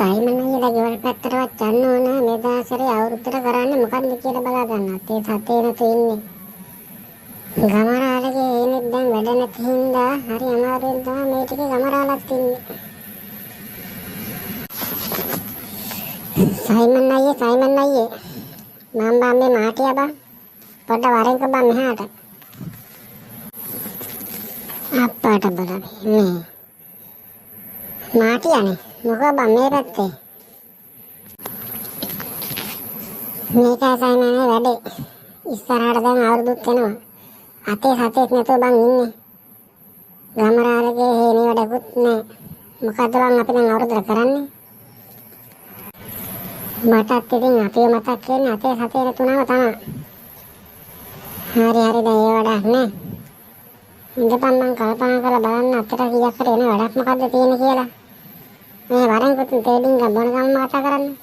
Simon අයියලා ගෙවල් පැත්තටවත් යන්න ඕන මේ දාසරේ අවුරුද්දට කරන්නේ මොකද්ද කියලා බලා ගන්නත් ඒ සතේ නැතු ඉන්නේ. ගමරාලගේ එන්නේ දැන් වැඩ නැති හින්දා හරි අමාරුවෙන් තමයි මේ ටිකේ ගමරාලත් ඉන්නේ. සයිමන් අයියේ මම බම්මේ මාටියා බං පොඩ වරෙන්ක බං මෙහාට. අප්පාට බලන්න මේ මාටියානේ මොකද බං මේ පැත්තේ මේකයි සයිමන්නේ වැඩේ. ඉස්සරහට දැන් අවුරුදුත් වෙනවා. අතේ සතෙක් නැතුව බං ඉන්නේ. ගමරාලගේ හේනේ වැඩකුත් නැහැ. මොකද බං අපි දැන් අවුරුද්දට කරන්නේ? මටත් ඉතින් අපේ මතක් වෙන්නේ අතේ සතේ නැතුණාම තමයි. හරි දැන් ඒ වැඩක් නෑ. ඉඳපන් මං කල්පනා කරලා බලන්න අතට කීයක්කට එන වැඩක් මොකද්ද තියෙන්නේ කියලා. මේ වරෙන්කුත් තේලින් ගබන ගම කතා කරන්නේ.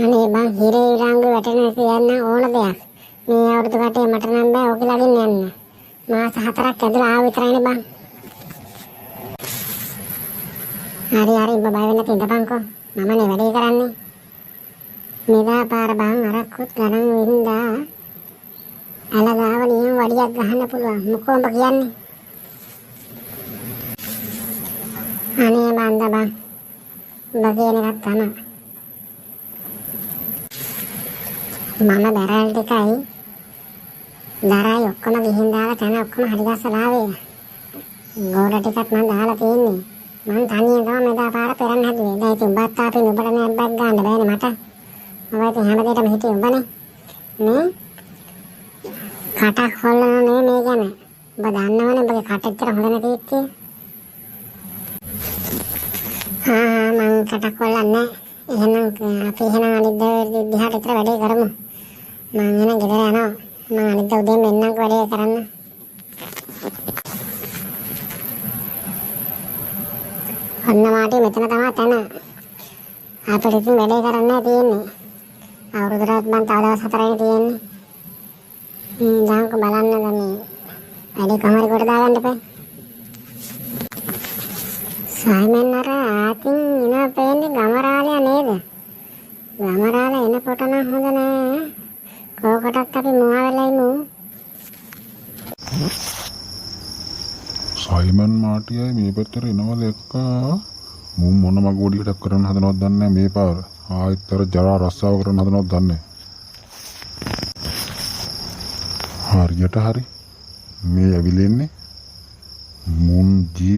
අනේ බං හිරේ ඉරංගු වැටෙන කියන්න ඕන දෙයක්. මේ අවුරුදු කටේ මට නම් බෑ ඔක ළඟින් යන්න. මාස 4ක් ඇදලා ආව විතරයිනේ බං. හරි ඔබ බය වෙන්න තින්දපන්කෝ. මමනේ වැඩේ කරන්නේ. මෙදා පාර බං අරක්කුත් ගණන් වින්දා. අලගාව නියම වඩියක් ගහන්න පුළුවන්. මොකෝ ඔබ කියන්නේ? අනේ බන්ද බං. ඔබ කියන එකක් තමයි. මම බැරල් ටිකයි දරයි ඔක්කොම ගිහින් දාලා තන ඔක්කොම හරි ගස්සලා ආවේ. ගෝඩ ටිකක් මම දාලා තියෙන්නේ. මම තනියෙන් තමයි මෙදා පාර පෙරන්න හැදුවේ. දැන් ඉතින් උඹත් ආපේ නුඹට නෑ බැග් ගන්න බෑනේ මට. මම ඉතින් හැමදේටම හිටියේ උඹනේ. මේ කටක් හොල්ලන මේ ගැන. ඔබ දන්නවනේ උඹගේ කටෙච්චර හොඳ නැති ඉච්චේ. මං කටක් හොල්ලන්නේ නෑ. එහෙනම් අපි අනිත් දිහාට විතර වැඩේ කරමු. මං එන ගෙදර යනවා. මං අනිත් උදේම එන්නම් වැඩේ කරන්න. අන්න මාටි මෙතන තමයි තන. අපිට ඉතින් වැඩේ කරන්න තියෙන්නේ. අවුරුදුරත් මං තව දවස් 4යි තියෙන්නේ. දාන්ක බලන්න ගන්නේ. වැඩේ කමරේ කොට දාගන්න එපා. සයිමන් අර ආතින් එන පේන්නේ ගමරාලයා නේද? ගමරාලා එනකොට නම් හොඳ නෑ. කෝකටත් අපි මොහා වෙලා ඉමු. සයිමන් මාටියයි මේ පැත්තට එනවා දැක්කා. මුන් මොන මගෝඩියටක් කරන්න හදනවද දන්නේ නැහැ මේ පාර. ආයෙත්තර ජරා රස්සාව කරන්න හදනවද දන්නේ නැහැ. හරියට හරි. මේ ඇවිලෙන්නේ මුන් ජී